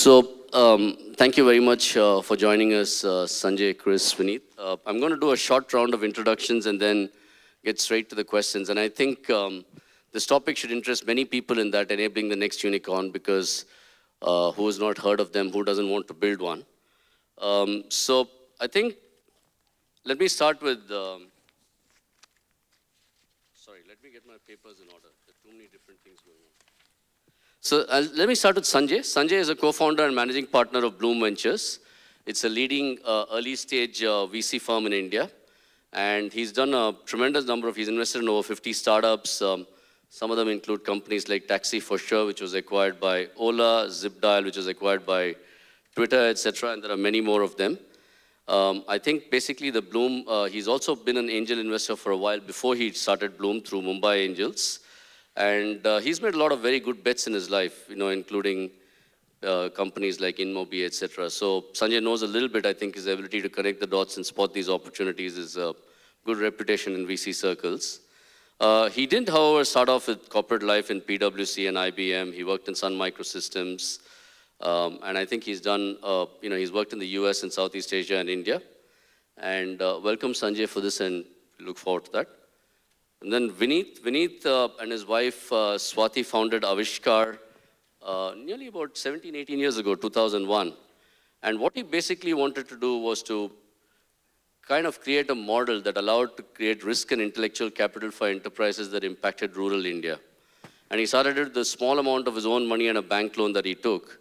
Thank you very much for joining us, Sanjay, Chris, Vineet. I'm going to do a short round of introductions and then get straight to the questions. And I think this topic should interest many people in that enabling the next unicorn, because who has not heard of them, who doesn't want to build one? So I think, let me start with, sorry, let me get my papers in order. There are too many different things going on. So let me start with Sanjay. Sanjay is a co-founder and managing partner of Bloom Ventures. It's a leading early stage VC firm in India. And he's done a tremendous number of, he's invested in over 50 startups. Some of them include companies like Taxi for Sure, which was acquired by Ola, ZipDial, which was acquired by Twitter, etc. And there are many more of them. I think basically the Bloom, he's also been an angel investor for a while before he started Bloom through Mumbai Angels. And he's made a lot of very good bets in his life, including companies like InMobi, etc. So Sanjay knows a little bit. I think his ability to connect the dots and spot these opportunities is a good reputation in VC circles. He didn't, however, start off with corporate life in PwC and IBM. He worked in Sun Microsystems. And I think he's done, he's worked in the US and Southeast Asia and India. And welcome, Sanjay, for this, and look forward to that. And then Vineet and his wife Swati founded Avishkar nearly about 17, 18 years ago, 2001. And what he basically wanted to do was to kind of create a model that allowed to create risk and intellectual capital for enterprises that impacted rural India. And he started it with a small amount of his own money and a bank loan that he took.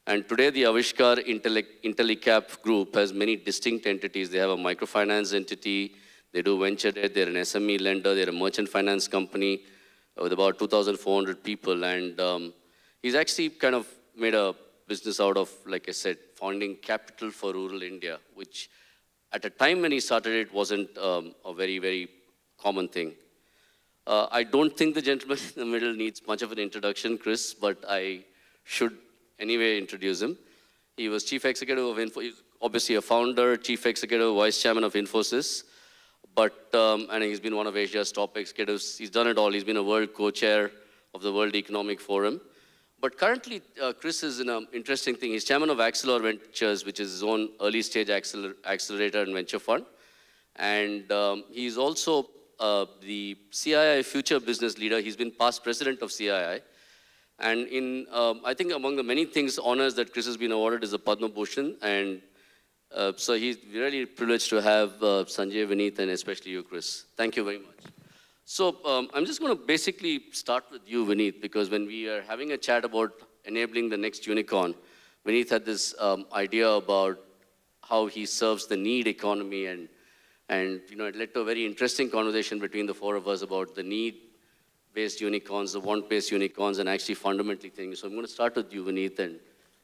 And today the Avishkar IntelliCap group has many distinct entities. They have a microfinance entity. They do venture debt, they're an SME lender, they're a merchant finance company with about 2,400 people. And he's actually kind of made a business out of, like I said, finding capital for rural India, which at a time when he started it wasn't a very, very common thing. I don't think the gentleman in the middle needs much of an introduction, Chris, but I should anyway introduce him. He was chief executive of he's obviously a founder, chief executive, vice chairman of Infosys. But, and he's been one of Asia's top executives. He's done it all. He's been a world co-chair of the World Economic Forum. But currently, Chris is in an interesting thing. He's chairman of Accelor Ventures, which is his own early stage accelerator and venture fund. And he's also the CII Future Business Leader. He's been past president of CII. And in, I think among the many things, honors that Chris has been awarded is a Padma Bhushan. And so he's really privileged to have Sanjay, Vineet, and especially you, Chris. Thank you very much. So I'm just going to basically start with you, Vineet, because when we are having a chat about enabling the next unicorn, Vineet had this idea about how he serves the need economy, and it led to a very interesting conversation between the four of us about the need-based unicorns, the want-based unicorns, and actually fundamentally things. So I'm going to start with you, Vineet, and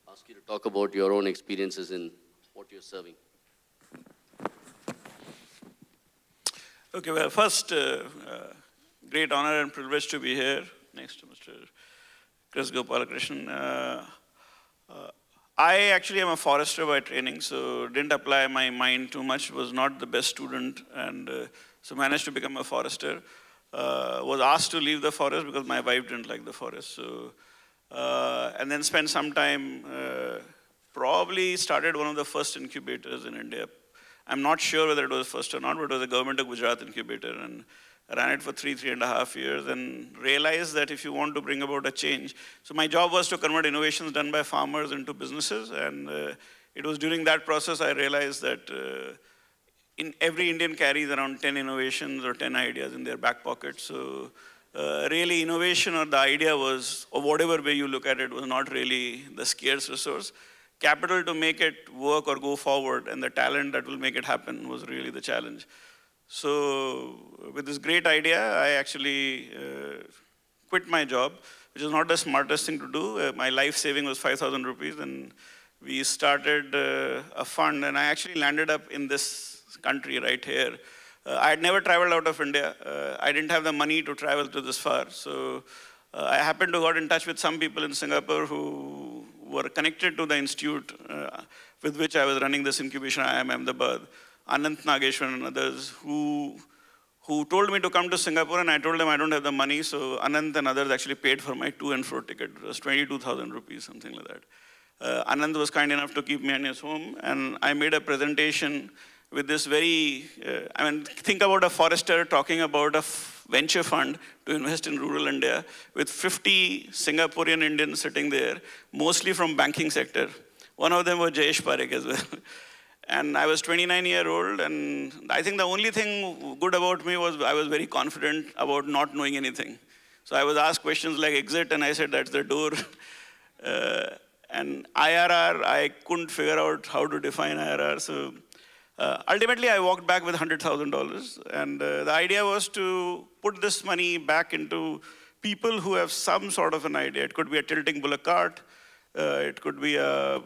ask you to talk about your own experiences in what you're serving. Okay, well, first, great honor and privilege to be here next to Mr. Chris Gopalakrishnan. I actually am a forester by training, so didn't apply my mind too much, was not the best student, and so managed to become a forester. Was asked to leave the forest because my wife didn't like the forest. So, and then spent some time probably started one of the first incubators in India. I'm not sure whether it was first or not, but it was a government of Gujarat incubator, and I ran it for 3.5 years, and realized that if you want to bring about a change, so my job was to convert innovations done by farmers into businesses, and it was during that process I realized that in every Indian carries around 10 innovations or 10 ideas in their back pocket. So really innovation, or the idea was, or whatever way you look at it, was not really the scarce resource. Capital to make it work or go forward, and the talent that will make it happen was really the challenge. So with this great idea, I actually quit my job, which is not the smartest thing to do. My life saving was 5,000 rupees, and we started a fund, and I actually landed up in this country right here. I had never traveled out of India. I didn't have the money to travel to this far. So I happened to got in touch with some people in Singapore who were connected to the institute with which I was running this incubation, IIM Ahmedabad, Anant Nageshwaran and others, who told me to come to Singapore, and I told them I don't have the money, so Anant and others actually paid for my to and fro ticket. It was 22,000 rupees, something like that. Anand was kind enough to keep me in his home, and I made a presentation with this very, think about a forester talking about a venture fund to invest in rural India with 50 Singaporean Indians sitting there, mostly from banking sector. One of them was Jayesh Parekh as well. And I was 29-year-old, and I think the only thing good about me was I was very confident about not knowing anything. So I was asked questions like exit, and I said, that's the door. And IRR, I couldn't figure out how to define IRR. So ultimately, I walked back with $100,000. And the idea was to put this money back into people who have some sort of an idea. It could be a tilting bullock cart. It could be a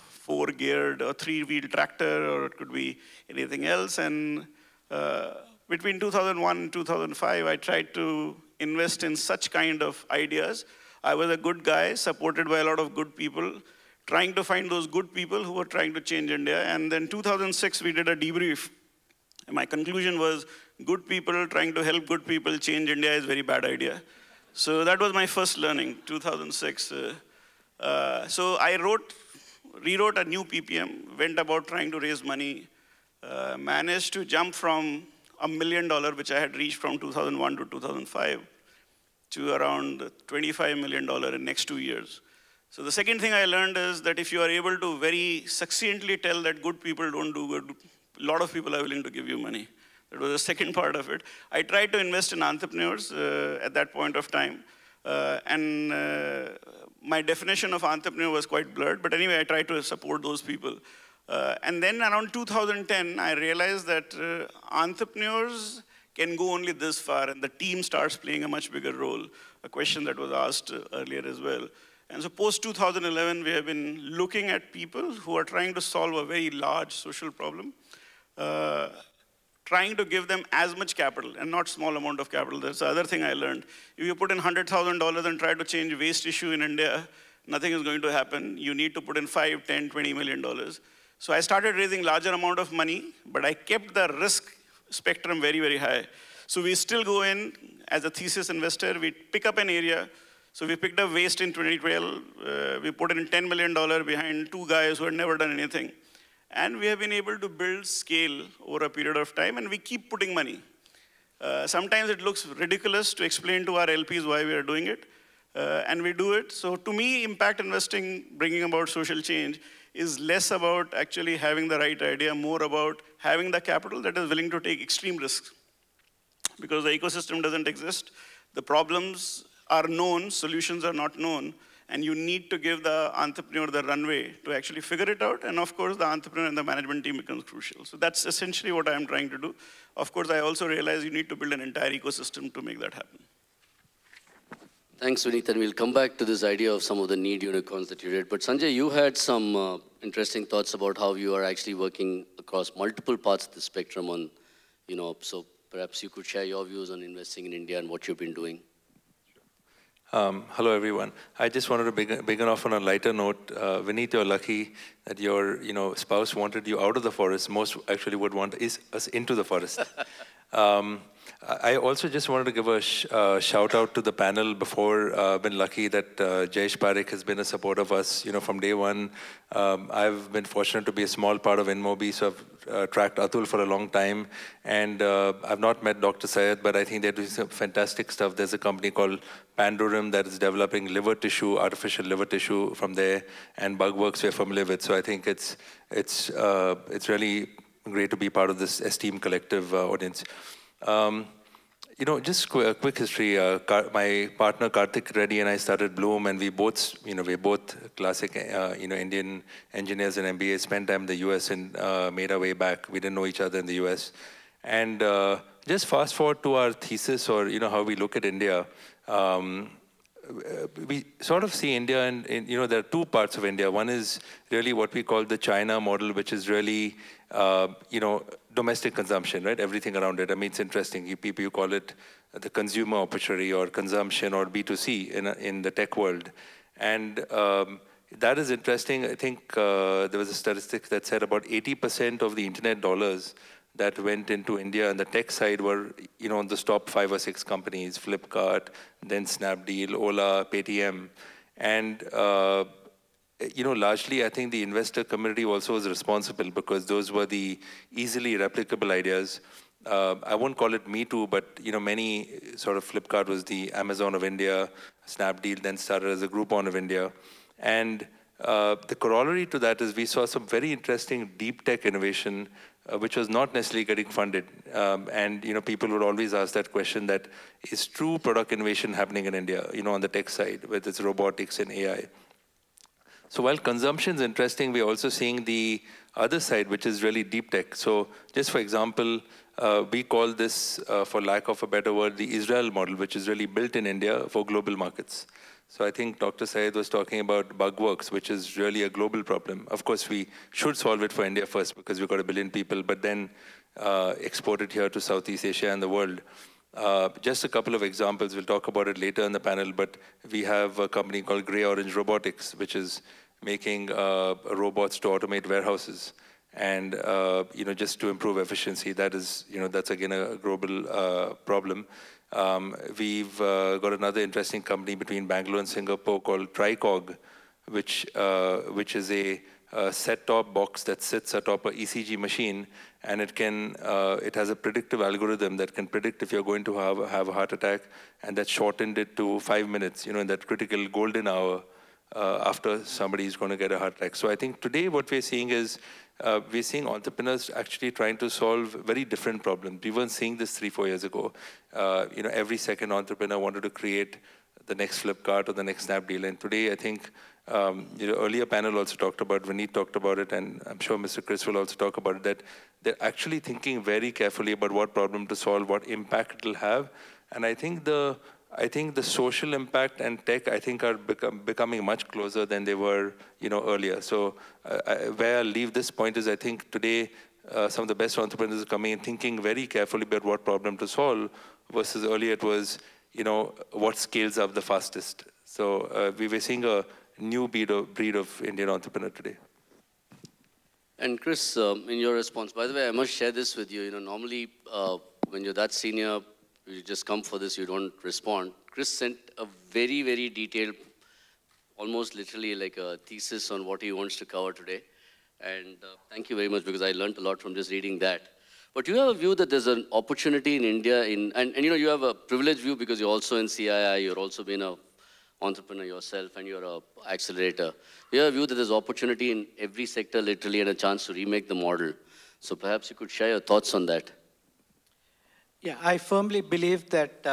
four-geared or three-wheel tractor, or it could be anything else. And between 2001 and 2005, I tried to invest in such kind of ideas. I was a good guy, supported by a lot of good people, trying to find those good people who were trying to change India. And then 2006, we did a debrief. And my conclusion was, good people trying to help good people change India is a very bad idea. So that was my first learning, 2006. So I rewrote a new PPM, went about trying to raise money, managed to jump from $1 million, which I had reached from 2001 to 2005, to around $25 million in next 2 years. So the second thing I learned is that if you are able to very succinctly tell that good people don't do good, a lot of people are willing to give you money. That was the second part of it. I tried to invest in entrepreneurs at that point of time. My definition of entrepreneur was quite blurred, but anyway, I tried to support those people. And then around 2010, I realized that entrepreneurs can go only this far, and the team starts playing a much bigger role, a question that was asked earlier as well. And so post-2011, we have been looking at people who are trying to solve a very large social problem, trying to give them as much capital, and not small amount of capital. That's the other thing I learned. If you put in $100,000 and try to change waste issue in India, nothing is going to happen. You need to put in $5, $10, $20 million. So I started raising larger amount of money, but I kept the risk spectrum very, very high. So we still go in as a thesis investor. We pick up an area. So we picked up waste in 2012. We put in $10 million behind two guys who had never done anything. And we have been able to build scale over a period of time, and we keep putting money. Sometimes it looks ridiculous to explain to our LPs why we are doing it, and we do it. So to me, impact investing, bringing about social change, is less about actually having the right idea, more about having the capital that is willing to take extreme risks. Because the ecosystem doesn't exist, the problems are known, solutions are not known, and you need to give the entrepreneur the runway to actually figure it out, and of course, the entrepreneur and the management team becomes crucial. So that's essentially what I'm trying to do. Of course, I also realize you need to build an entire ecosystem to make that happen. Thanks, Vineet, and we'll come back to this idea of some of the need unicorns that you did. But Sanjay, you had some interesting thoughts about how you are actually working across multiple parts of the spectrum on, so perhaps you could share your views on investing in India and what you've been doing. Hello, everyone. I just wanted to begin off on a lighter note. Vineet, you're lucky that your spouse wanted you out of the forest. Most actually would want us into the forest. I also just wanted to give a shout out to the panel before. I've been lucky that Jayesh Parekh has been a support of us from day one. I've been fortunate to be a small part of InMobi, so I've tracked Atul for a long time. And I've not met Dr. Syed, but I think they're doing some fantastic stuff. There's a company called Pandurim that is developing liver tissue, artificial liver tissue from there, and Bugworks we're familiar with. So I think it's really great to be part of this esteemed collective audience. Just a quick history. My partner Karthik Reddy and I started Bloom, and we're both classic, Indian engineers and MBAs. Spent time in the US and made our way back. We didn't know each other in the US, and just fast forward to our thesis, or how we look at India. We sort of see India, and there are two parts of India. One is really what we call the China model, which is really domestic consumption, right? Everything around it. I mean, it's interesting. You call it the consumer opportunity or consumption or B2C in the tech world. And that is interesting. I think there was a statistic that said about 80% of the internet dollars that went into India and the tech side were, on the top 5 or 6 companies, Flipkart, then Snapdeal, Ola, Paytm. And largely I think the investor community also was responsible because those were the easily replicable ideas. I won't call it Me Too, but many sort of Flipkart was the Amazon of India, Snapdeal then started as a Groupon of India. And the corollary to that is we saw some very interesting deep tech innovation which was not necessarily getting funded. And people would always ask that question that is true product innovation happening in India, on the tech side, whether it's robotics and AI. So while consumption is interesting, we're also seeing the other side, which is really deep tech. So just for example, we call this, for lack of a better word, the Israel model, which is really built in India for global markets. So I think Dr. Syed was talking about Bugworks, which is really a global problem. Of course, we should solve it for India first because we've got 1 billion people, but then export it here to Southeast Asia and the world. Just a couple of examples, we'll talk about it later in the panel, but we have a company called Grey Orange Robotics, which is making robots to automate warehouses and just to improve efficiency. That is, that's again a global problem. We've got another interesting company between Bangalore and Singapore called Tricog, which is a set-top box that sits atop an ECG machine, and it has a predictive algorithm that can predict if you're going to have a heart attack, and that shortened it to 5 minutes, in that critical golden hour after somebody is going to get a heart attack. So I think today what we're seeing is we're seeing entrepreneurs actually trying to solve very different problems. We weren't seeing this 3-4 years ago. Every second entrepreneur wanted to create the next Flipkart or the next Snapdeal. And today, I think, earlier panel also talked about, Vineet talked about it, and I'm sure Mr. Chris will also talk about it, that they're actually thinking very carefully about what problem to solve, what impact it will have. And I think the social impact and tech, I think, are becoming much closer than they were, earlier. So where I'll leave this point is I think today some of the best entrepreneurs are coming and thinking very carefully about what problem to solve versus earlier it was, what scales up the fastest. So we were seeing a new breed of Indian entrepreneur today. And Chris, in your response, by the way, I must share this with you. Normally when you're that senior, you just come for this, you don't respond. Chris sent a very, very detailed, almost literally like a thesis on what he wants to cover today. And thank you very much, because I learned a lot from just reading that. But you have a view that there's an opportunity in India, and you have a privileged view because you're also in CII, you're also been an entrepreneur yourself, and you're an accelerator. You have a view that there's opportunity in every sector, literally, and a chance to remake the model. So perhaps you could share your thoughts on that. Yeah, I firmly believe that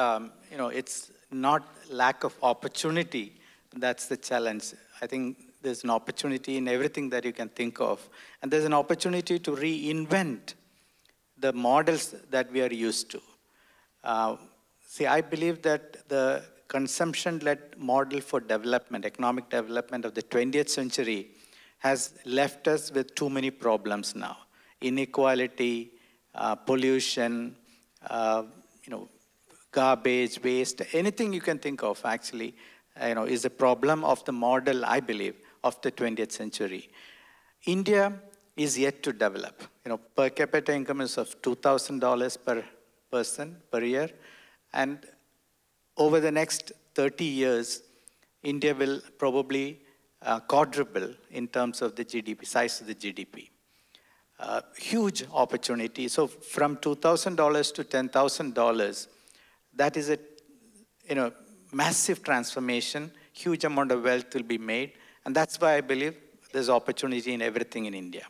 it's not lack of opportunity that's the challenge. I think there's an opportunity in everything that you can think of, and there's an opportunity to reinvent the models that we are used to. See, I believe that the consumption-led model for development, economic development of the 20th century has left us with too many problems now. Inequality, pollution, garbage, waste, anything you can think of actually, is a problem of the model, I believe, of the 20th century. India is yet to develop. Per capita income is of $2,000 per person per year, and over the next 30 years, India will probably quadruple in terms of the GDP, size of the GDP. Huge opportunity. So from $2,000 to $10,000, that is a massive transformation. Huge amount of wealth will be made, and that's why I believe there's opportunity in everything in India.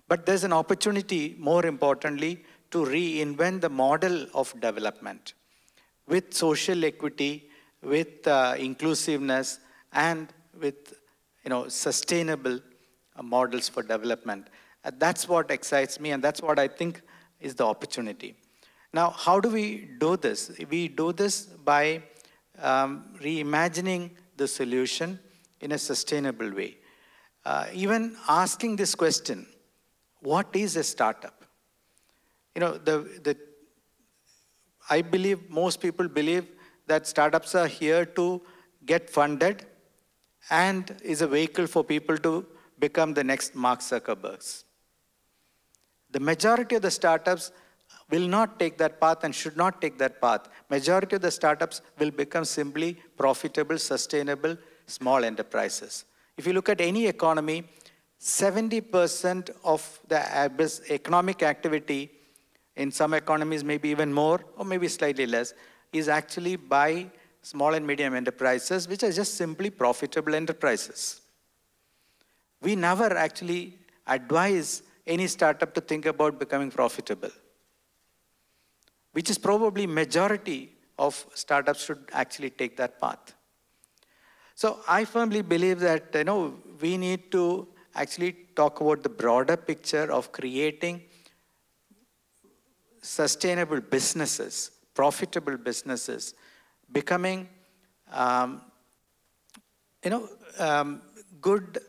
But there's an opportunity, more importantly, to reinvent the model of development with social equity, with inclusiveness, and with sustainable models for development. That's what excites me, and that's what I think is the opportunity. Now, how do we do this? We do this by reimagining the solution in a sustainable way. Even asking this question, what is a startup? I believe most people believe that startups are here to get funded and is a vehicle for people to become the next Mark Zuckerbergs. The majority of the startups will not take that path and should not take that path. Majority of the startups will become simply profitable, sustainable, small enterprises. If you look at any economy, 70% of the economic activity in some economies, maybe even more, or maybe slightly less, is actually by small and medium enterprises, which are just simply profitable enterprises. We never actually advise any startup to think about becoming profitable, which is probably majority of startups should actually take that path. So I firmly believe that we need to actually talk about the broader picture of creating sustainable businesses, profitable businesses, becoming good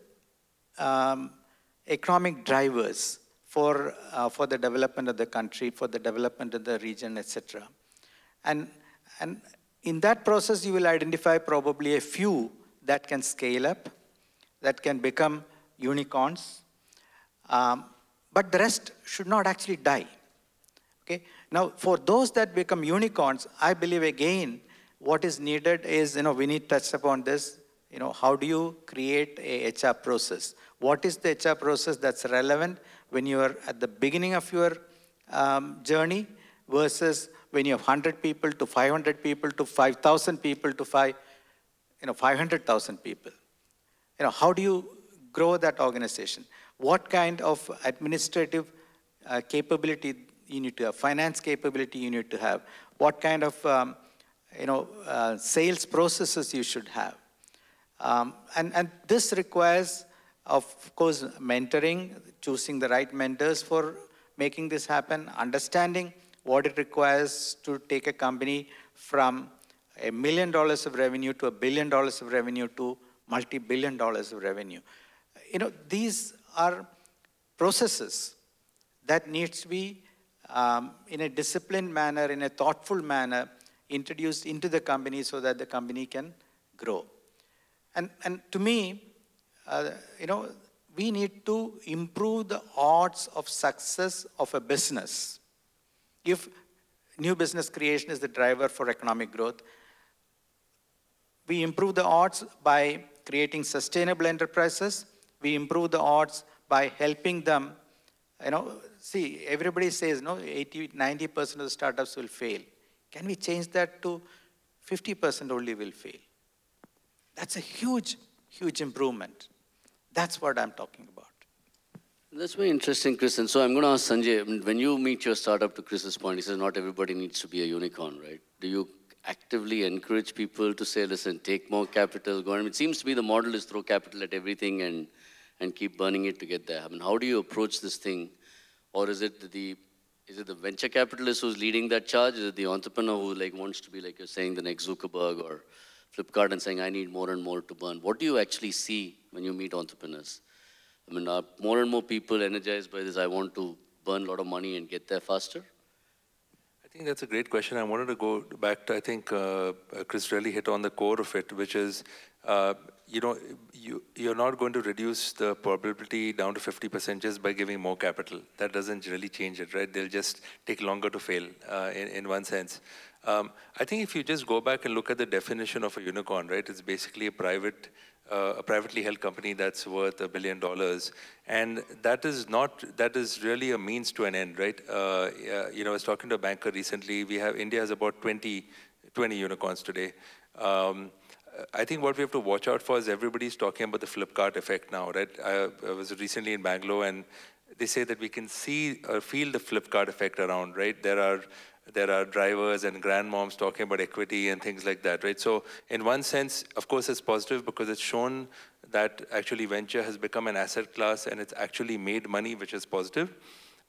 economic drivers for the development of the country, for the development of the region, etc. And in that process, you will identify probably a few that can scale up, that can become unicorns, but the rest should not actually die. Okay? Now, for those that become unicorns, I believe again, what is needed is, Vinny touched upon this, how do you create a HR process? What is the HR process that's relevant when you are at the beginning of your journey versus when you have 100 people to 500 people to 5,000 people to 500,000 people? How do you grow that organization? What kind of administrative capability you need to have, finance capability you need to have, what kind of sales processes you should have. And this requires, of course, mentoring, choosing the right mentors for making this happen, understanding what it requires to take a company from $1 million of revenue to $1 billion of revenue to multi-billion dollars of revenue. These are processes that needs to be in a disciplined manner, in a thoughtful manner, introduced into the company so that the company can grow. And to me, we need to improve the odds of success of a business. If new business creation is the driver for economic growth, we improve the odds by creating sustainable enterprises. We improve the odds by helping them. See, everybody says 80-90% of the startups will fail. Can we change that to 50% only will fail? That's a huge, huge improvement. That's what I'm talking about. That's very interesting, Chris. And so I'm going to ask Sanjay, when you meet your startup, to Chris's point, he says not everybody needs to be a unicorn, right? Do you actively encourage people to say, listen, take more capital, go on? It seems to be the model is throw capital at everything and keep burning it to get there. I mean, how do you approach this thing? Or is it the venture capitalist who's leading that charge? Is it the entrepreneur who wants to be, like you're saying, the next Zuckerberg or Flipkart and saying, I need more and more to burn? What do you actually see when you meet entrepreneurs? I mean, are more and more people energized by this, I want to burn a lot of money and get there faster? I think that's a great question. I wanted to go back to, I think Chris really hit on the core of it, which is, you're not going to reduce the probability down to 50% just by giving more capital. That doesn't really change it, right? They'll just take longer to fail in one sense. I think if you just go back and look at the definition of a unicorn, right? It's basically a privately held company that's worth $1 billion. And that is really a means to an end, right? I was talking to a banker recently. India has about 20 unicorns today. I think what we have to watch out for is everybody's talking about the Flipkart effect now, right? I was recently in Bangalore, and they say that we can see or feel the Flipkart effect around, right? There are drivers and grandmoms talking about equity and things like that, right? So in one sense, of course, it's positive because it's shown that actually venture has become an asset class and it's actually made money, which is positive.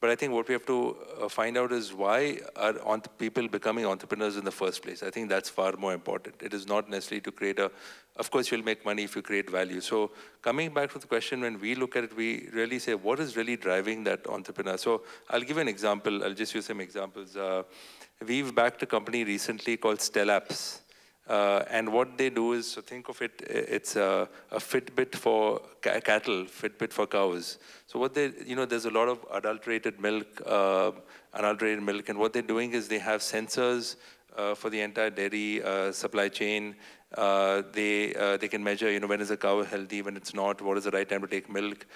But I think what we have to find out is why are people becoming entrepreneurs in the first place? I think that's far more important. It is not necessarily to create of course you'll make money if you create value. So coming back to the question, when we look at it, we really say, what is really driving that entrepreneur? So I'll give an example. I'll just use some examples. We've backed a company recently called Stellaps. And what they do is, so think of it, it's a Fitbit for cattle, Fitbit for cows. So what there's a lot of unadulterated milk, and what they're doing is they have sensors for the entire dairy supply chain. They can measure, when is a cow healthy, when it's not, what is the right time to take milk.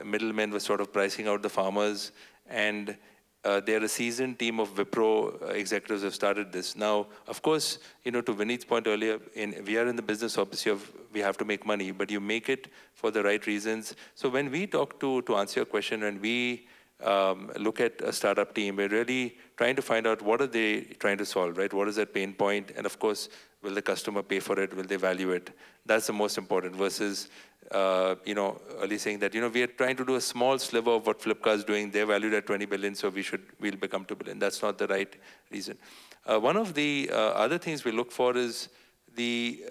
Middlemen were sort of pricing out the farmers, and they're a seasoned team of Wipro executives who have started this. Now, of course, to Vineet's point earlier, we are in the business, obviously, we have to make money, but you make it for the right reasons. So when we talk to answer your question, when we look at a startup team, we're really trying to find out what are they trying to solve, right? What is that pain point? And of course, will the customer pay for it? Will they value it? That's the most important versus, early saying that, we are trying to do a small sliver of what Flipkart is doing. They're valued at 20 billion, so we'll become 2 billion. That's not the right reason. One of the other things we look for is the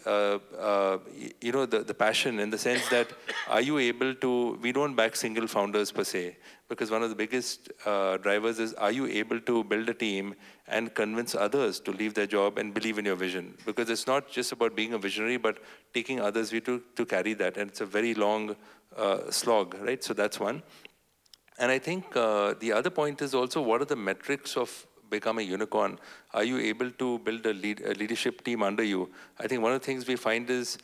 passion, in the sense that are you able to, we don't back single founders per se, because one of the biggest drivers is, are you able to build a team and convince others to leave their job and believe in your vision? Because it's not just about being a visionary, but taking others with you to carry that. And it's a very long slog, right? So that's one. And I think the other point is also, what are the metrics of become a unicorn? Are you able to build a leadership team under you? I think one of the things we find is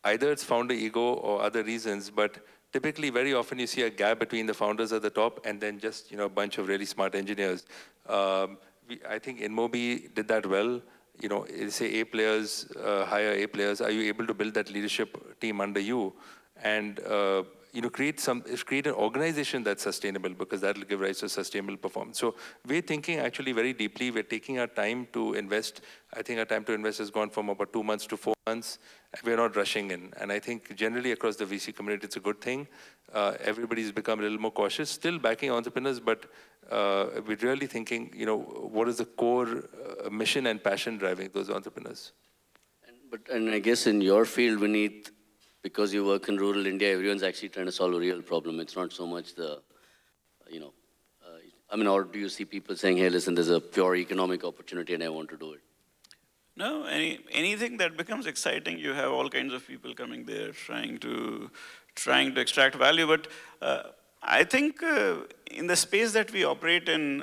either it's founder ego or other reasons, but typically very often you see a gap between the founders at the top and then just a bunch of really smart engineers. I think InMobi did that well. Say A players, hire A players. Are you able to build that leadership team under you? And create an organization that's sustainable, because that will give rise to sustainable performance. So we're thinking actually very deeply. We're taking our time to invest. I think our time to invest has gone from about 2 months to 4 months. We're not rushing in. And I think generally across the VC community, it's a good thing. Everybody's become a little more cautious, still backing entrepreneurs, but we're really thinking, what is the core mission and passion driving those entrepreneurs? And I guess in your field, Vineet, because you work in rural India, everyone's actually trying to solve a real problem. It's not so much the, or do you see people saying, hey, listen, there's a pure economic opportunity and I want to do it? No, anything that becomes exciting, you have all kinds of people coming there trying to extract value. But I think in the space that we operate in,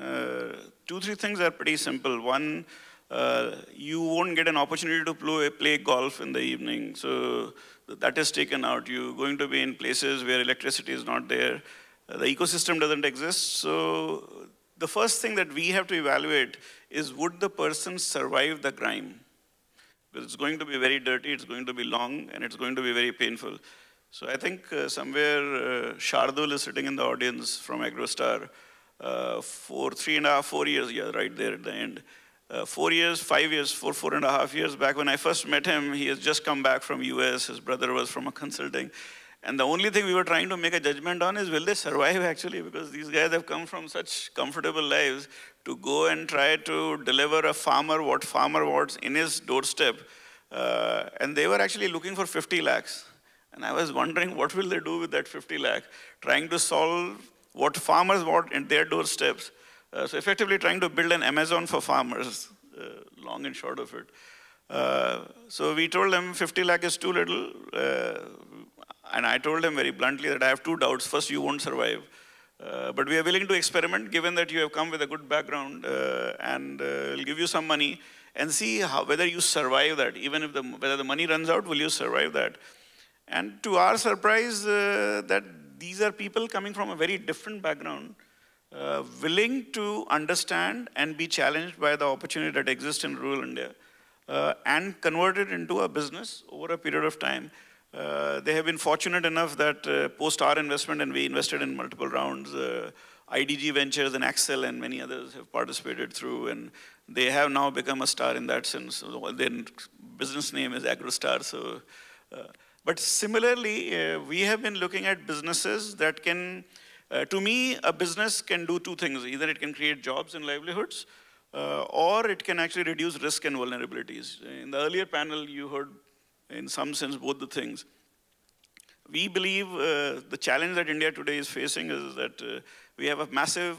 2-3 things are pretty simple. One, you won't get an opportunity to play golf in the evening. So that is taken out. You're going to be in places where electricity is not there. The ecosystem doesn't exist. So the first thing that we have to evaluate is, would the person survive the grime? Because it's going to be very dirty, it's going to be long, and it's going to be very painful. So I think somewhere Shardul is sitting in the audience from AgroStar for 3.5, 4 years, yeah, right there at the end. 4 years, 5 years, 4.5 years back when I first met him, he has just come back from US, his brother was from a consulting. And the only thing we were trying to make a judgment on is, will they survive actually? Because these guys have come from such comfortable lives to go and try to deliver a farmer what farmer wants in his doorstep. And they were actually looking for 50 lakhs. And I was wondering, what will they do with that 50 lakh? Trying to solve what farmers want in their doorsteps. So effectively trying to build an Amazon for farmers, long and short of it. So we told them 50 lakh is too little. And I told him very bluntly that I have 2 doubts. First, you won't survive. But we are willing to experiment, given that you have come with a good background, and we'll give you some money and see whether you survive that. Even if whether the money runs out, will you survive that? And to our surprise, that these are people coming from a very different background, willing to understand and be challenged by the opportunity that exists in rural India, and convert it into a business over a period of time. They have been fortunate enough that post our investment, and we invested in multiple rounds, IDG Ventures and Axel and many others have participated through, and they have now become a star in that sense. Their business name is AgroStar. So, but similarly, we have been looking at businesses that can, to me, a business can do 2 things. Either it can create jobs and livelihoods, or it can actually reduce risk and vulnerabilities. In the earlier panel, you heard, in some sense, both the things. We believe the challenge that India today is facing is that we have a massive,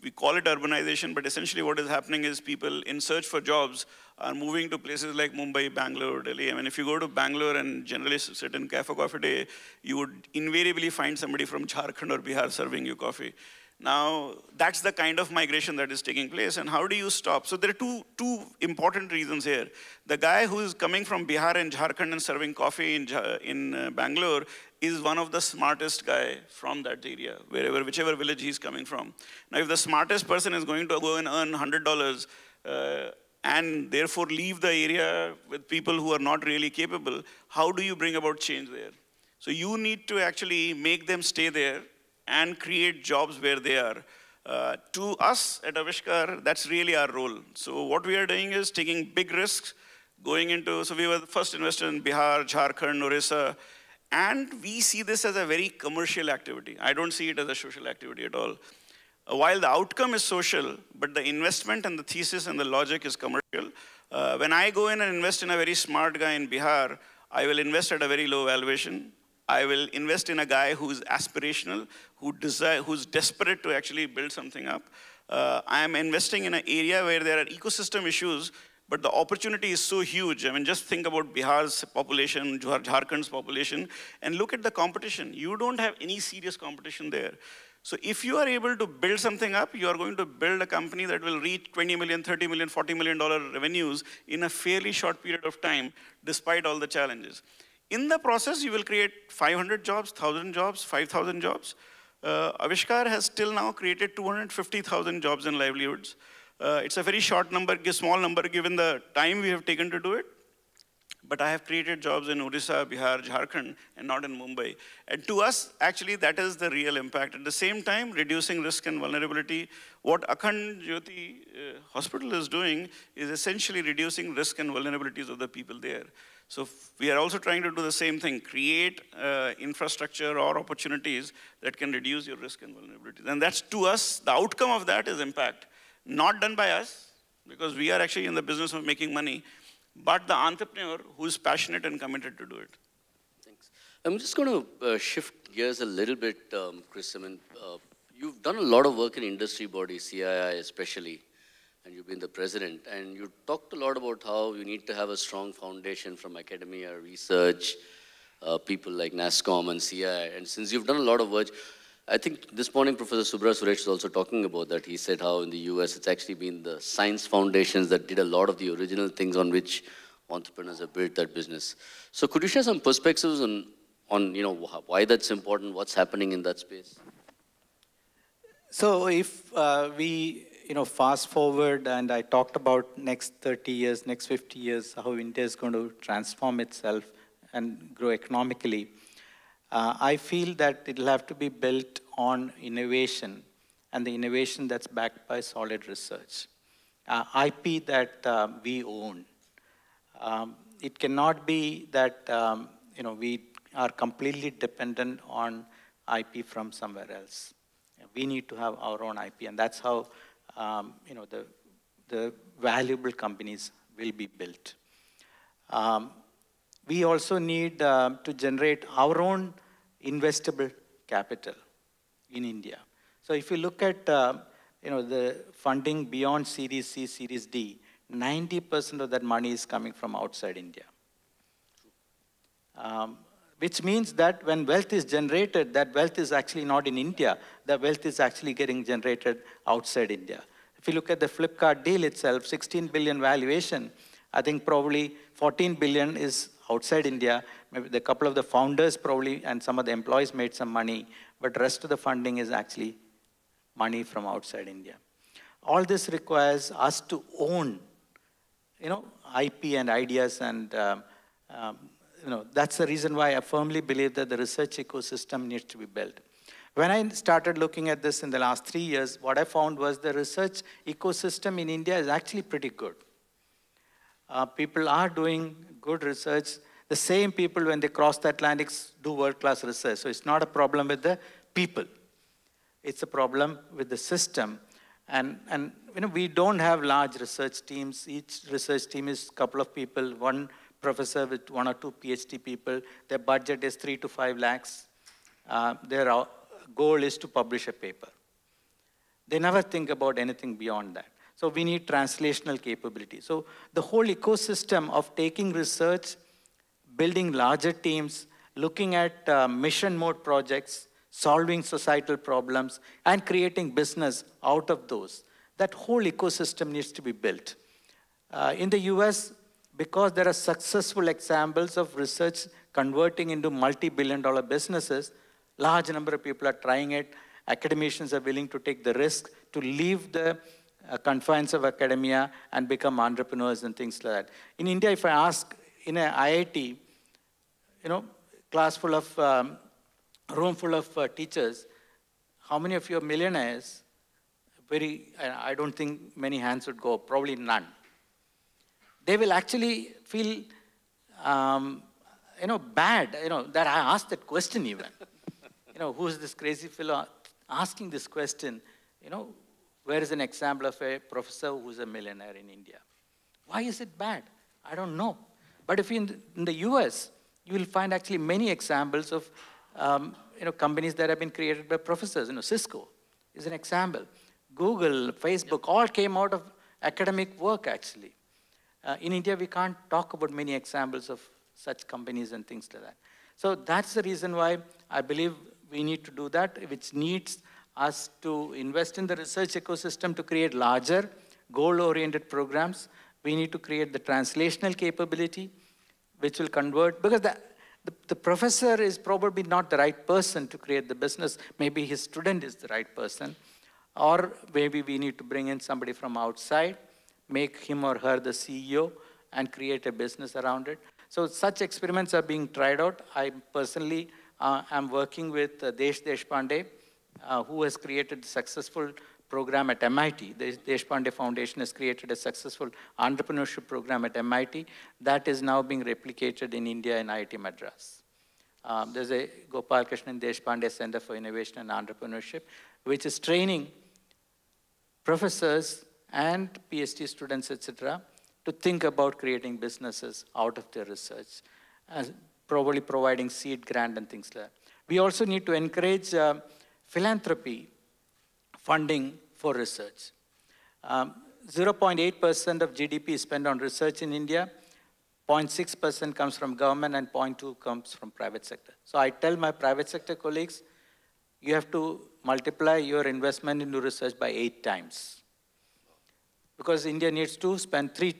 we call it urbanization, but essentially what is happening is people in search for jobs are moving to places like Mumbai, Bangalore, Delhi. I mean, if you go to Bangalore and generally sit in Cafe Coffee Day, you would invariably find somebody from Jharkhand or Bihar serving you coffee. Now, that's the kind of migration that is taking place, and how do you stop? So there are two important reasons here. The guy who is coming from Bihar and Jharkhand and serving coffee in Bangalore is one of the smartest guy from that area, whichever village he's coming from. Now, if the smartest person is going to go and earn $100 and therefore leave the area with people who are not really capable, how do you bring about change there? So you need to actually make them stay there and create jobs where they are. To us at Avishkar, that's really our role. So what we are doing is taking big risks, going into, so we were the first investor in Bihar, Jharkhand, Orissa, and we see this as a very commercial activity. I don't see it as a social activity at all. While the outcome is social, but the investment and the thesis and the logic is commercial. When I go in and invest in a very smart guy in Bihar, I will invest at a very low valuation. I will invest in a guy who's aspirational, who's desperate to actually build something up. I am investing in an area where there are ecosystem issues, but the opportunity is so huge. I mean, just think about Bihar's population, Jharkhand's population, and look at the competition. You don't have any serious competition there. So if you are able to build something up, you are going to build a company that will reach $20 million, $30 million, $40 million revenues in a fairly short period of time, despite all the challenges. In the process, you will create 500 jobs, 1,000 jobs, 5,000 jobs. Avishkar has till now created 250,000 jobs and livelihoods. It's a very short number, small number given the time we have taken to do it. But I have created jobs in Odisha, Bihar, Jharkhand, and not in Mumbai. And to us, actually, that is the real impact. At the same time, reducing risk and vulnerability. What Akhand Jyoti Hospital is doing is essentially reducing risk and vulnerabilities of the people there. So we are also trying to do the same thing, create infrastructure or opportunities that can reduce your risk and vulnerabilities. And that's, to us, the outcome of that is impact. Not done by us, because we are actually in the business of making money, but the entrepreneur who is passionate and committed to do it. Thanks. I'm just going to shift gears a little bit, Chris. I mean, you've done a lot of work in industry bodies, CII especially, and you've been the president. And you talked a lot about how you need to have a strong foundation from academia, research, people like NASSCOM and CII. And since you've done a lot of work, I think this morning Professor Subra Suresh was also talking about that. He said how in the US it's actually been the science foundations that did a lot of the original things on which entrepreneurs have built that business. So could you share some perspectives on why that's important, what's happening in that space? So if we fast forward, and I talked about next 30 years, next 50 years, how India is going to transform itself and grow economically. I feel that it'll have to be built on innovation, and the innovation that's backed by solid research. IP that we own. It cannot be that we are completely dependent on IP from somewhere else. We need to have our own IP, and that's how the valuable companies will be built. We also need to generate our own investable capital in India. So if you look at the funding beyond Series C, Series D, 90% of that money is coming from outside India. Which means that when wealth is generated, that wealth is actually not in India. The wealth is actually getting generated outside India. If you look at the Flipkart deal itself, 16 billion valuation, I think probably 14 billion is outside India. Maybe a couple of the founders probably and some of the employees made some money, but the rest of the funding is actually money from outside India. All this requires us to own, IP and ideas, and that's the reason why I firmly believe that the research ecosystem needs to be built. When I started looking at this in the last 3 years, what I found was the research ecosystem in India is actually pretty good. People are doing good research. The same people, when they cross the Atlantic, do world-class research. So it's not a problem with the people. It's a problem with the system. And we don't have large research teams. Each research team is a couple of people, one professor with 1 or 2 PhD people. Their budget is 3 to 5 lakhs. Their goal is to publish a paper. They never think about anything beyond that. So we need translational capability. So the whole ecosystem of taking research, building larger teams, looking at mission mode projects, solving societal problems, and creating business out of those. That whole ecosystem needs to be built. In the US, because there are successful examples of research converting into multi-billion-dollar businesses, large number of people are trying it. Academicians are willing to take the risk to leave the confines of academia and become entrepreneurs and things like that. In India, if I ask in an IIT, class full of, room full of teachers, how many of you are millionaires? I don't think many hands would go, probably none. They will actually feel, bad, that I asked that question even. Who's this crazy fellow asking this question? Where is an example of a professor who's a millionaire in India? Why is it bad? I don't know. But if in the US, you will find actually many examples of companies that have been created by professors. Cisco is an example. Google, Facebook, all came out of academic work actually. In India, we can't talk about many examples of such companies and things like that. So that's the reason why I believe we need to do that, which needs us to invest in the research ecosystem to create larger, goal-oriented programs. We need to create the translational capability, which will convert, because the professor is probably not the right person to create the business. Maybe his student is the right person. Or maybe we need to bring in somebody from outside, make him or her the CEO, and create a business around it. So such experiments are being tried out. I personally am working with Desh Deshpande, who has created a successful program at MIT. The Deshpande Foundation has created a successful entrepreneurship program at MIT that is now being replicated in India in IIT Madras. There's a Gopal Krishnan Deshpande Center for Innovation and Entrepreneurship, which is training professors and PhD students, etc., to think about creating businesses out of their research, probably providing seed grant and things like that. We also need to encourage philanthropy funding for research. 0.8% of GDP is spent on research in India. 0.6% comes from government and 0.2% comes from private sector. So I tell my private sector colleagues, you have to multiply your investment into research by 8 times. Because India needs to spend 3%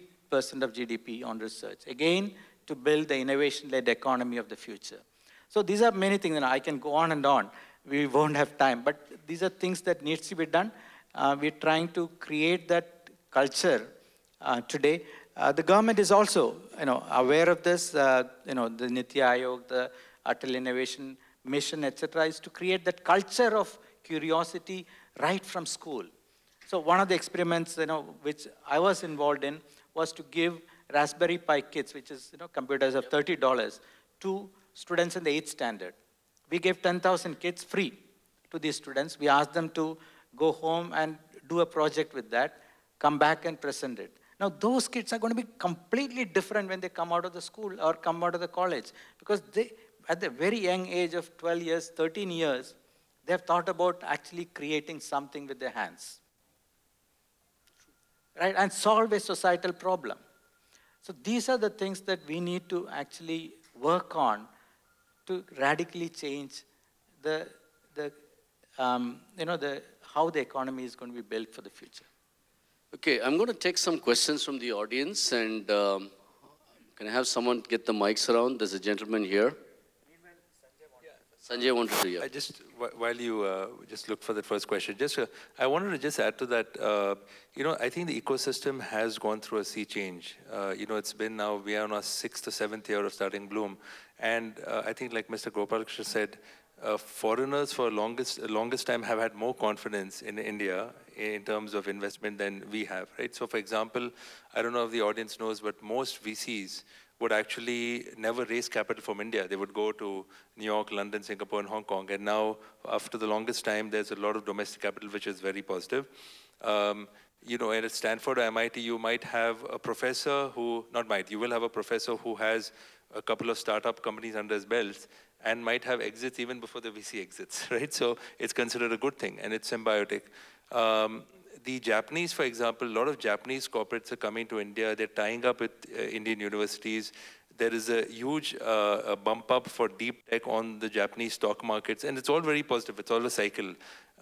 of GDP on research, again, to build the innovation-led economy of the future. So these are many things, and I can go on and on. We won't have time, but these are things that needs to be done. We're trying to create that culture today. The government is also, aware of this. The Niti Aayog, the Atal Innovation Mission, etc., is to create that culture of curiosity right from school. So one of the experiments, which I was involved in, was to give Raspberry Pi kits, which is, computers of $30, to students in the 8th standard. We gave 10,000 kits free to these students. We asked them to go home and do a project with that, come back and present it. Now, those kids are going to be completely different when they come out of the school or come out of the college, because they, at the very young age of 12 years, 13 years, they have thought about actually creating something with their hands, right? And solve a societal problem. So these are the things that we need to actually work on to radically change how the economy is going to be built for the future. Okay, I'm going to take some questions from the audience, and can I have someone get the mics around? There's a gentleman here. Sanjay wanted to hear. I just, while you just look for that first question, I wanted to just add to that, I think the ecosystem has gone through a sea change. It's been now, we are on our 6th or 7th year of starting Bloom. And I think like Mr. Gopalakrishnan said, foreigners for longest time have had more confidence in India in terms of investment than we have, right? So for example, I don't know if the audience knows, but most VCs would actually never raise capital from India. They would go to New York, London, Singapore, and Hong Kong. And now, after the longest time, there's a lot of domestic capital, which is very positive. At Stanford or MIT, you might have a professor who, you will have a professor who has a couple of startup companies under his belt and might have exits even before the VC exits, right? So it's considered a good thing, and it's symbiotic. The Japanese, for example, a lot of Japanese corporates are coming to India. They're tying up with Indian universities. There is a huge bump up for deep tech on the Japanese stock markets, and it's all very positive. It's all a cycle.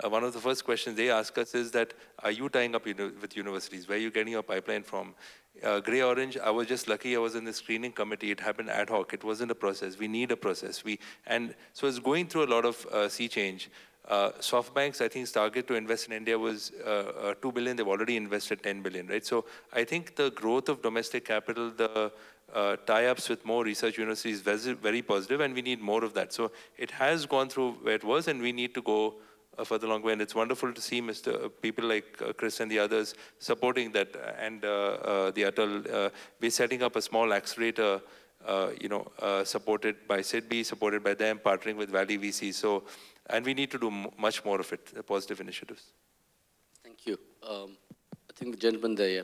One of the first questions they ask us is that, are you tying up with universities? Where are you getting your pipeline from? Gray Orange, I was just lucky I was in the screening committee. It happened ad hoc. It wasn't a process. We need a process. And so it's going through a lot of sea change. SoftBank's, I think, target to invest in India was 2 billion. They've already invested 10 billion, right? So I think the growth of domestic capital, the tie-ups with more research universities is very positive, and we need more of that. So it has gone through where it was, and we need to go further along way. And it's wonderful to see people like Chris and the others supporting that, and the Atal. We're setting up a small accelerator, supported by SIDBI, supported by them, partnering with Valley VC. So, and we need to do much more of it, positive initiatives. Thank you. I think the gentleman there, yeah.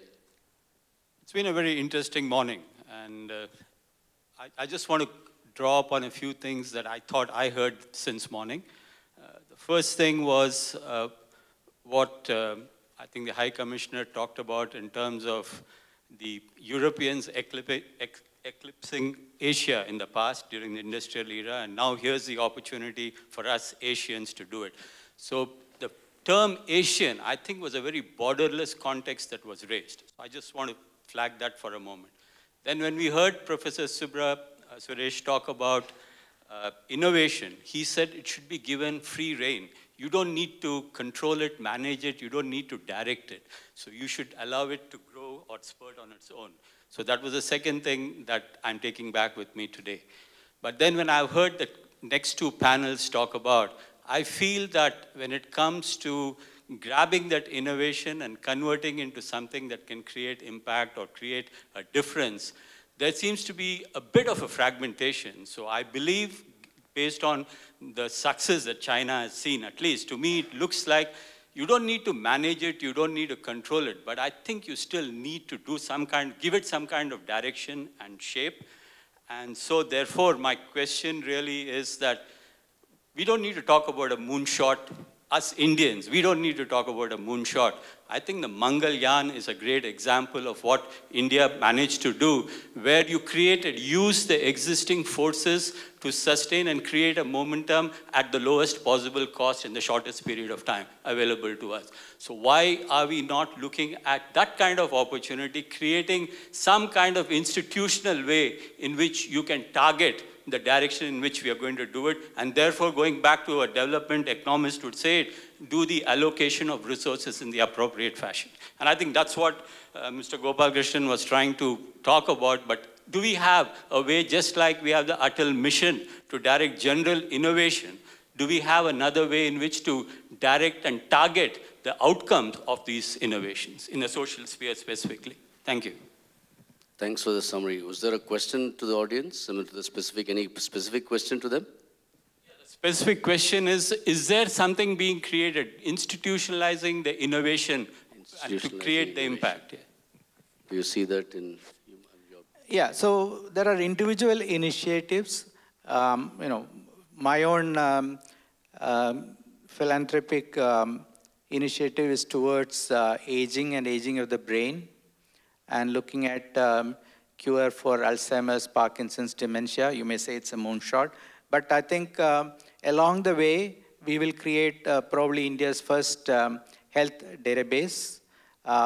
It's been a very interesting morning, and I just want to draw upon a few things that I thought I heard since morning. The first thing was what I think the High Commissioner talked about in terms of the Europeans eclipsing Asia in the past during the industrial era, and now here's the opportunity for us Asians to do it. So the term Asian, I think, was a very borderless context that was raised. So I just want to flag that for a moment. Then when we heard Professor Suresh talk about innovation, he said it should be given free rein. You don't need to control it, manage it, you don't need to direct it. So you should allow it to grow or spurt on its own. So that was the second thing that I'm taking back with me today. But then when I've heard the next two panels talk about, I feel that when it comes to grabbing that innovation and converting into something that can create impact or create a difference, there seems to be a bit of a fragmentation. So I believe, based on the success that China has seen, at least to me, it looks like you don't need to manage it, you don't need to control it, but I think you still need to do give it some kind of direction and shape. And so therefore, my question really is that we don't need to talk about a moonshot. Us Indians, we don't need to talk about a moonshot. I think the Mangalyaan is a great example of what India managed to do, where you use the existing forces to sustain and create a momentum at the lowest possible cost in the shortest period of time available to us. So why are we not looking at that kind of opportunity, creating some kind of institutional way in which you can target the direction in which we are going to do it, and therefore going back to a development economist would say it, do the allocation of resources in the appropriate fashion. And I think that's what Mr. Gopalakrishnan was trying to talk about, but do we have a way, just like we have the Atal mission to direct general innovation, do we have another way in which to direct and target the outcomes of these innovations in the social sphere specifically? Thank you. Thanks for the summary. Was there a question to the audience, similar to the any specific question to them? Yeah, the specific question is there something being created, institutionalizing the innovation and to create the impact? Yeah. Do you see that in your... Yeah, so there are individual initiatives. My own philanthropic initiative is towards aging and aging of the brain, and looking at cure for Alzheimer's, Parkinson's, dementia. You may say it's a moonshot, but I think along the way, we will create probably India's first health database,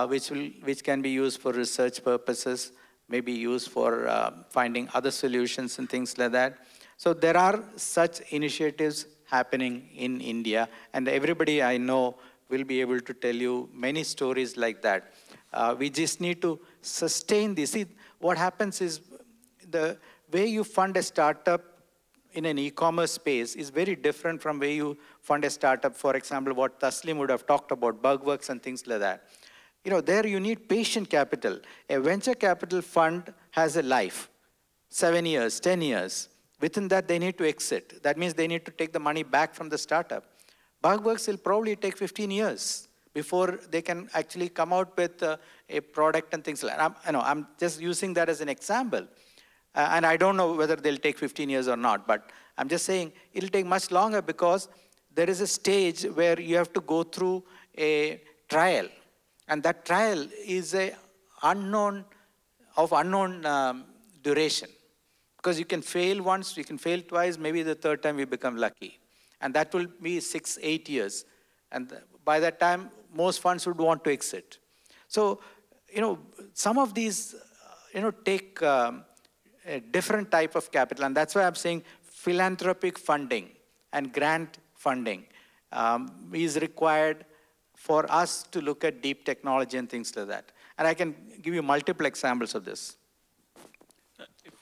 which can be used for research purposes, maybe used for finding other solutions and things like that. So there are such initiatives happening in India, and everybody I know will be able to tell you many stories like that. We just need to sustain this. See, what happens is the way you fund a startup in an e-commerce space is very different from way you fund a startup, for example, what Taslim would have talked about, Bugworks and things like that. There you need patient capital. A venture capital fund has a life, 7 years, 10 years. Within that, they need to exit. That means they need to take the money back from the startup. Bugworks will probably take 15 years before they can actually come out with a product and things like that. I'm just using that as an example. And I don't know whether they'll take 15 years or not, but I'm just saying it'll take much longer because there is a stage where you have to go through a trial. And that trial is unknown duration. Because you can fail once, you can fail twice, maybe the third time we become lucky. And that will be 6, 8 years. And by that time, most funds would want to exit. So, some of these, take a different type of capital. And that's why I'm saying philanthropic funding and grant funding is required for us to look at deep technology and things like that. And I can give you multiple examples of this.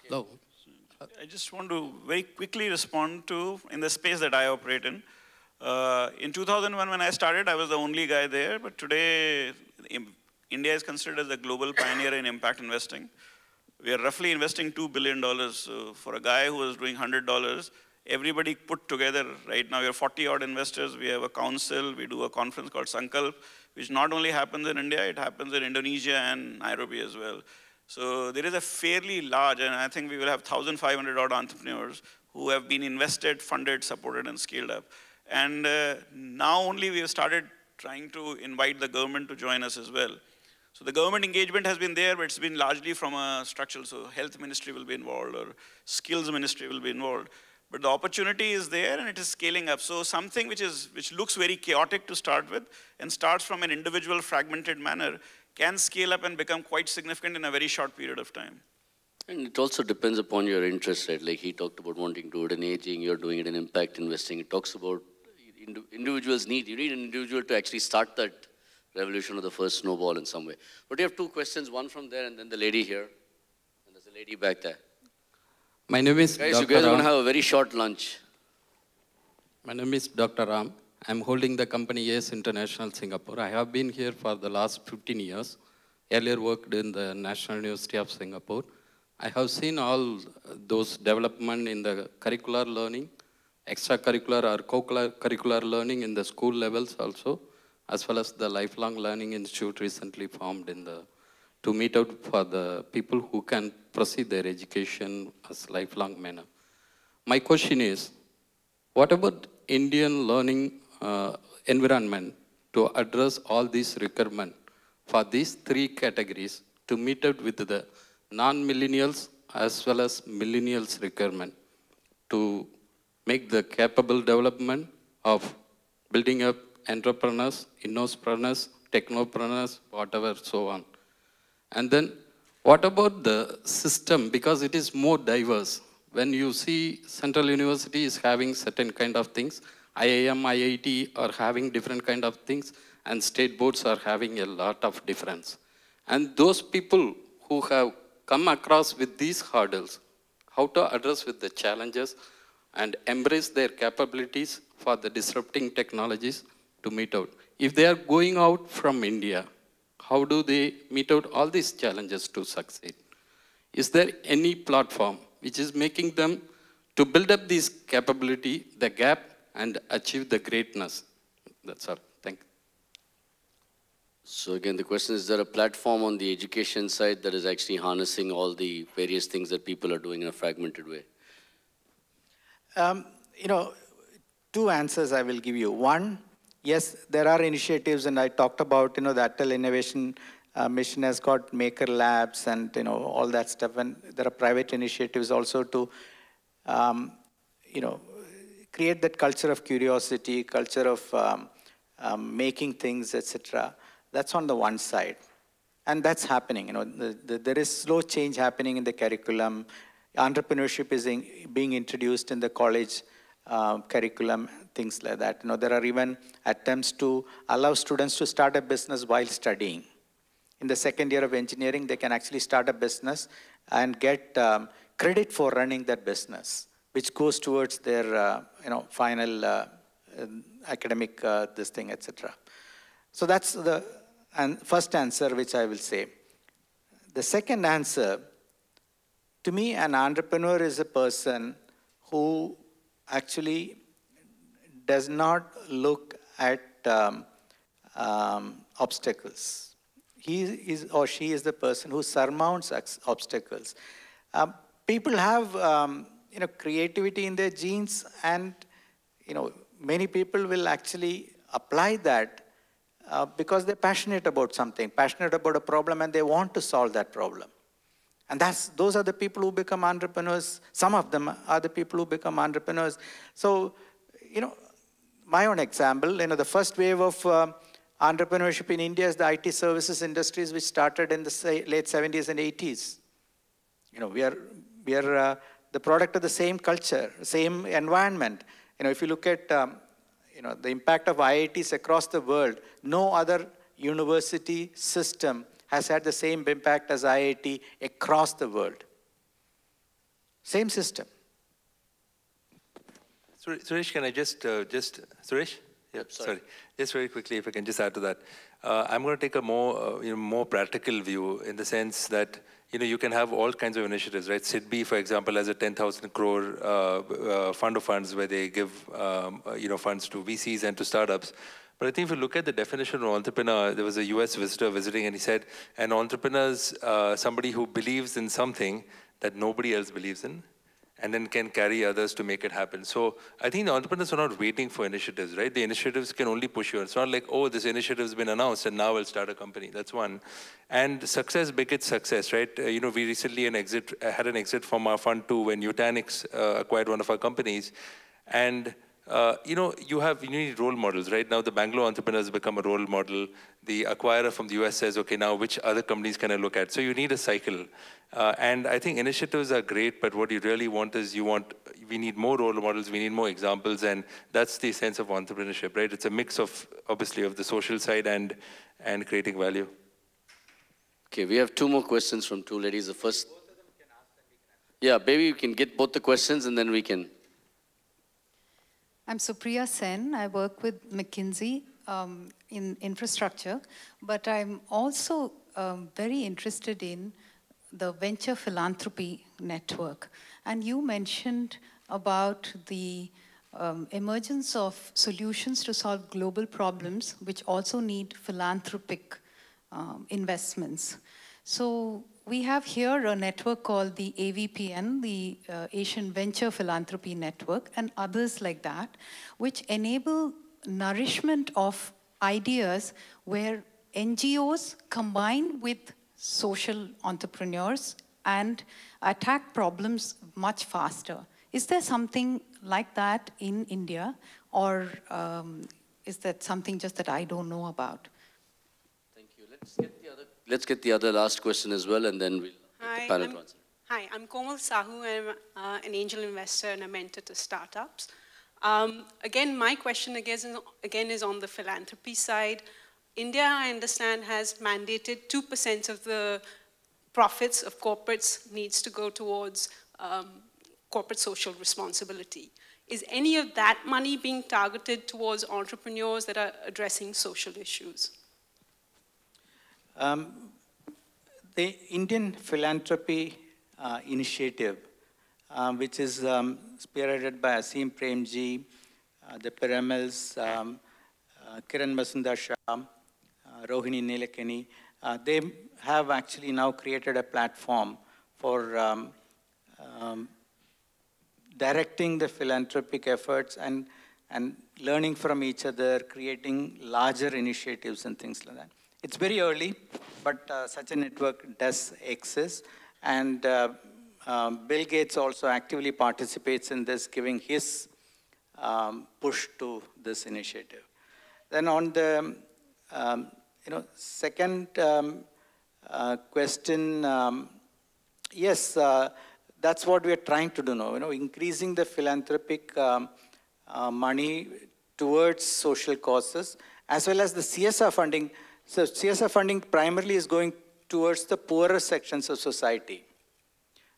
Hello. I just want to very quickly respond to, in the space that I operate in. In 2001, when I started, I was the only guy there, but today, India is considered as a global pioneer in impact investing. We are roughly investing $2 billion. So for a guy who was doing $100, everybody put together, right now we are 40 odd investors, we have a council, we do a conference called Sankalp, which not only happens in India, it happens in Indonesia and Nairobi as well. So there is a fairly large, and I think we will have 1,500 odd entrepreneurs who have been invested, funded, supported, and scaled up. And now only we have started trying to invite the government to join us as well. So the government engagement has been there, but it's been largely from a structural, so health ministry will be involved or skills ministry will be involved. But the opportunity is there and it is scaling up. So something which looks very chaotic to start with and starts from an individual fragmented manner can scale up and become quite significant in a very short period of time. And it also depends upon your interest, right? Like he talked about wanting to do it in aging, you're doing it in impact investing. It talks about individuals need, you need an individual to actually start that revolution or the first snowball in some way. But you have two questions, one from there and then the lady here. And there's a lady back there. My name is Guys, Dr. you guys are going Ram. to have a very short lunch. My name is Dr. Ram. I'm holding the company Yes International Singapore. I have been here for the last 15 years. Earlier worked in the National University of Singapore. I have seen all those development in the curricular learning, extracurricular or co-curricular learning in the school levels also, as well as the lifelong learning institute recently formed in the, to meet out for the people who can proceed their education as lifelong manner. My question is, what about Indian learning environment to address all these requirements for these three categories to meet out with the non-millennials as well as millennials requirement to make the capable development of building up entrepreneurs, innopreneurs, technopreneurs, whatever, so on. And then, what about the system? Because it is more diverse. When you see Central University is having certain kind of things, IIM, IIT are having different kind of things, and state boards are having a lot of difference. And those people who have come across with these hurdles, how to address with the challenges and embrace their capabilities for the disrupting technologies to meet out. If they are going out from India, how do they meet out all these challenges to succeed? Is there any platform which is making them to build up this capability, the gap, and achieve the greatness? That's all. Thank you. So again, the question is there a platform on the education side that is actually harnessing all the various things that people are doing in a fragmented way? Two answers I will give you. One, yes, there are initiatives, and I talked about, the Atal Innovation Mission has got maker labs and, all that stuff. And there are private initiatives also to, create that culture of curiosity, culture of making things, etc. That's on the one side. And that's happening. There is slow change happening in the curriculum. Entrepreneurship is being introduced in the college curriculum, things like that. There are even attempts to allow students to start a business while studying. In the second year of engineering, they can actually start a business and get credit for running that business, which goes towards their final academic this thing, etc. So that's the first answer which I will say. The second answer, to me, an entrepreneur is a person who actually does not look at obstacles. He is or she is the person who surmounts obstacles. People have creativity in their genes, and many people will actually apply that because they're passionate about something, passionate about a problem, and they want to solve that problem. And those are the people who become entrepreneurs. Some of them are the people who become entrepreneurs. So, my own example, the first wave of entrepreneurship in India is the IT services industries, which started in the late 70s and 80s. We are the product of the same culture, same environment. If you look at the impact of IITs across the world, no other university system has had the same impact as IIT across the world. Same system. Suresh, can I just Suresh? Yeah, sorry. Just very quickly, if I can just add to that. I'm going to take a more practical view in the sense that, you can have all kinds of initiatives, right? SIDBI, for example, has a 10,000 crore fund of funds where they give, funds to VCs and to startups. But I think if you look at the definition of entrepreneur, there was a US visitor visiting and he said, an entrepreneur is somebody who believes in something that nobody else believes in, and then can carry others to make it happen. So I think the entrepreneurs are not waiting for initiatives, right? The initiatives can only push you. It's not like, oh, this initiative has been announced and now I'll start a company. That's one. And success begets success, right? We recently had an exit from our fund too when Nutanix acquired one of our companies. And you need role models, right? Now the Bangalore entrepreneurs become a role model. The acquirer from the US says, okay, now which other companies can I look at? So you need a cycle. And I think initiatives are great, but what you really want is we need more role models, we need more examples, and that's the sense of entrepreneurship, right? It's a mix of, obviously, of the social side and creating value. Okay, we have two more questions from two ladies. The first, yeah, maybe you can get both the questions and then we can. I'm Supriya Sen. I work with McKinsey in infrastructure, but I'm also very interested in the venture philanthropy network. And you mentioned about the emergence of solutions to solve global problems, which also need philanthropic investments. So we have here a network called the AVPN, the Asian Venture Philanthropy Network, and others like that, which enable nourishment of ideas where NGOs combine with social entrepreneurs and attack problems much faster. Is there something like that in India, or is that something just that I don't know about? Thank you. Let's get the other last question as well, and then we'll get the panel to answer. Hi, I'm Komal Sahu. I'm an angel investor and a mentor to startups. Again, my question again is on the philanthropy side. India, I understand, has mandated 2% of the profits of corporates needs to go towards corporate social responsibility. Is any of that money being targeted towards entrepreneurs that are addressing social issues? The Indian Philanthropy Initiative, which is spearheaded by Asim Premji, the Piramils, Kiran Masunda Shah, Rohini Nilekani, they have actually now created a platform for directing the philanthropic efforts and learning from each other, creating larger initiatives and things like that. It's very early, but such a network does exist. And Bill Gates also actively participates in this, giving his push to this initiative. Then on the second question, yes, that's what we are trying to do now. Increasing the philanthropic money towards social causes, as well as the CSR funding. So CSR funding primarily is going towards the poorer sections of society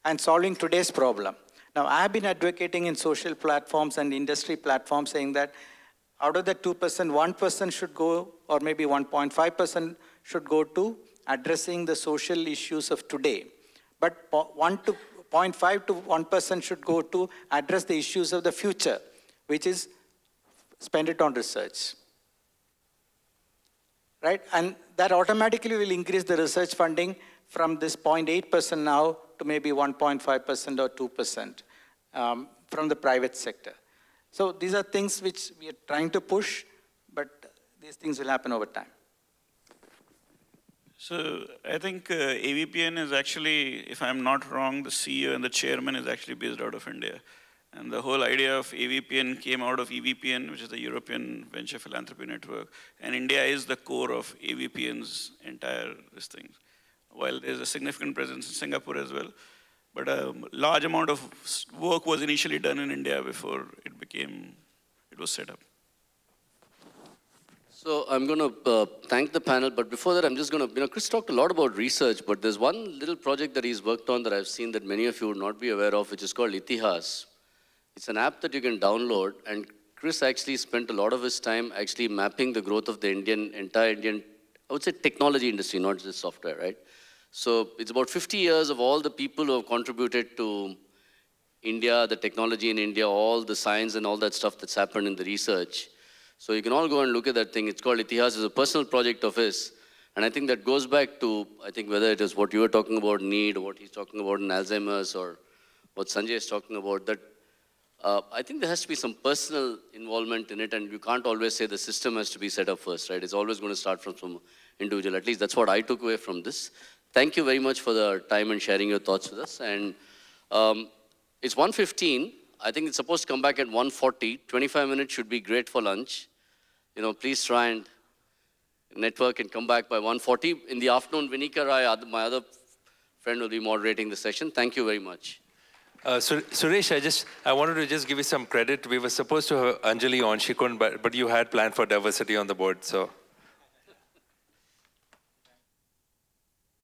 and solving today's problem. Now, I've been advocating in social platforms and industry platforms saying that out of the 2%, 1% should go, or maybe 1.5% should go to addressing the social issues of today. But 0.5 to 1% should go to address the issues of the future, which is spend it on research. Right? And that automatically will increase the research funding from this 0.8% now to maybe 1.5% or 2% from the private sector. So these are things which we are trying to push, but these things will happen over time. So I think AVPN is actually, if I'm not wrong, the CEO and the chairman is actually based out of India. And the whole idea of AVPN came out of EVPN, which is the European Venture Philanthropy Network. And India is the core of AVPN's entire this thing. While there's a significant presence in Singapore as well. But a large amount of work was initially done in India before it was set up. So I'm going to thank the panel, but before that, I'm just going to, Chris talked a lot about research, but there's one little project that he's worked on that I've seen that many of you would not be aware of, which is called Itihas. It's an app that you can download, and Chris actually spent a lot of his time actually mapping the growth of the entire Indian, I would say technology industry, not just software, right? So it's about 50 years of all the people who have contributed to India, the technology in India, all the science and all that stuff that's happened in the research. So you can all go and look at that thing. It's called Itihas. It's a personal project of his. And I think that goes back to, I think whether it is what you were talking about, need, or what he's talking about in Alzheimer's, or what Sanjay is talking about, that I think there has to be some personal involvement in it, and you can't always say the system has to be set up first, right? It's always going to start from some individual. At least that's what I took away from this. Thank you very much for the time and sharing your thoughts with us. And it's 1:15. I think it's supposed to come back at 1:40. 25 minutes should be great for lunch. Please try and network and come back by 1:40. In the afternoon, Vinika Rai, my other friend, will be moderating the session. Thank you very much. Suresh, I wanted to just give you some credit. We were supposed to have Anjali on, she couldn't, but you had planned for diversity on the board, so.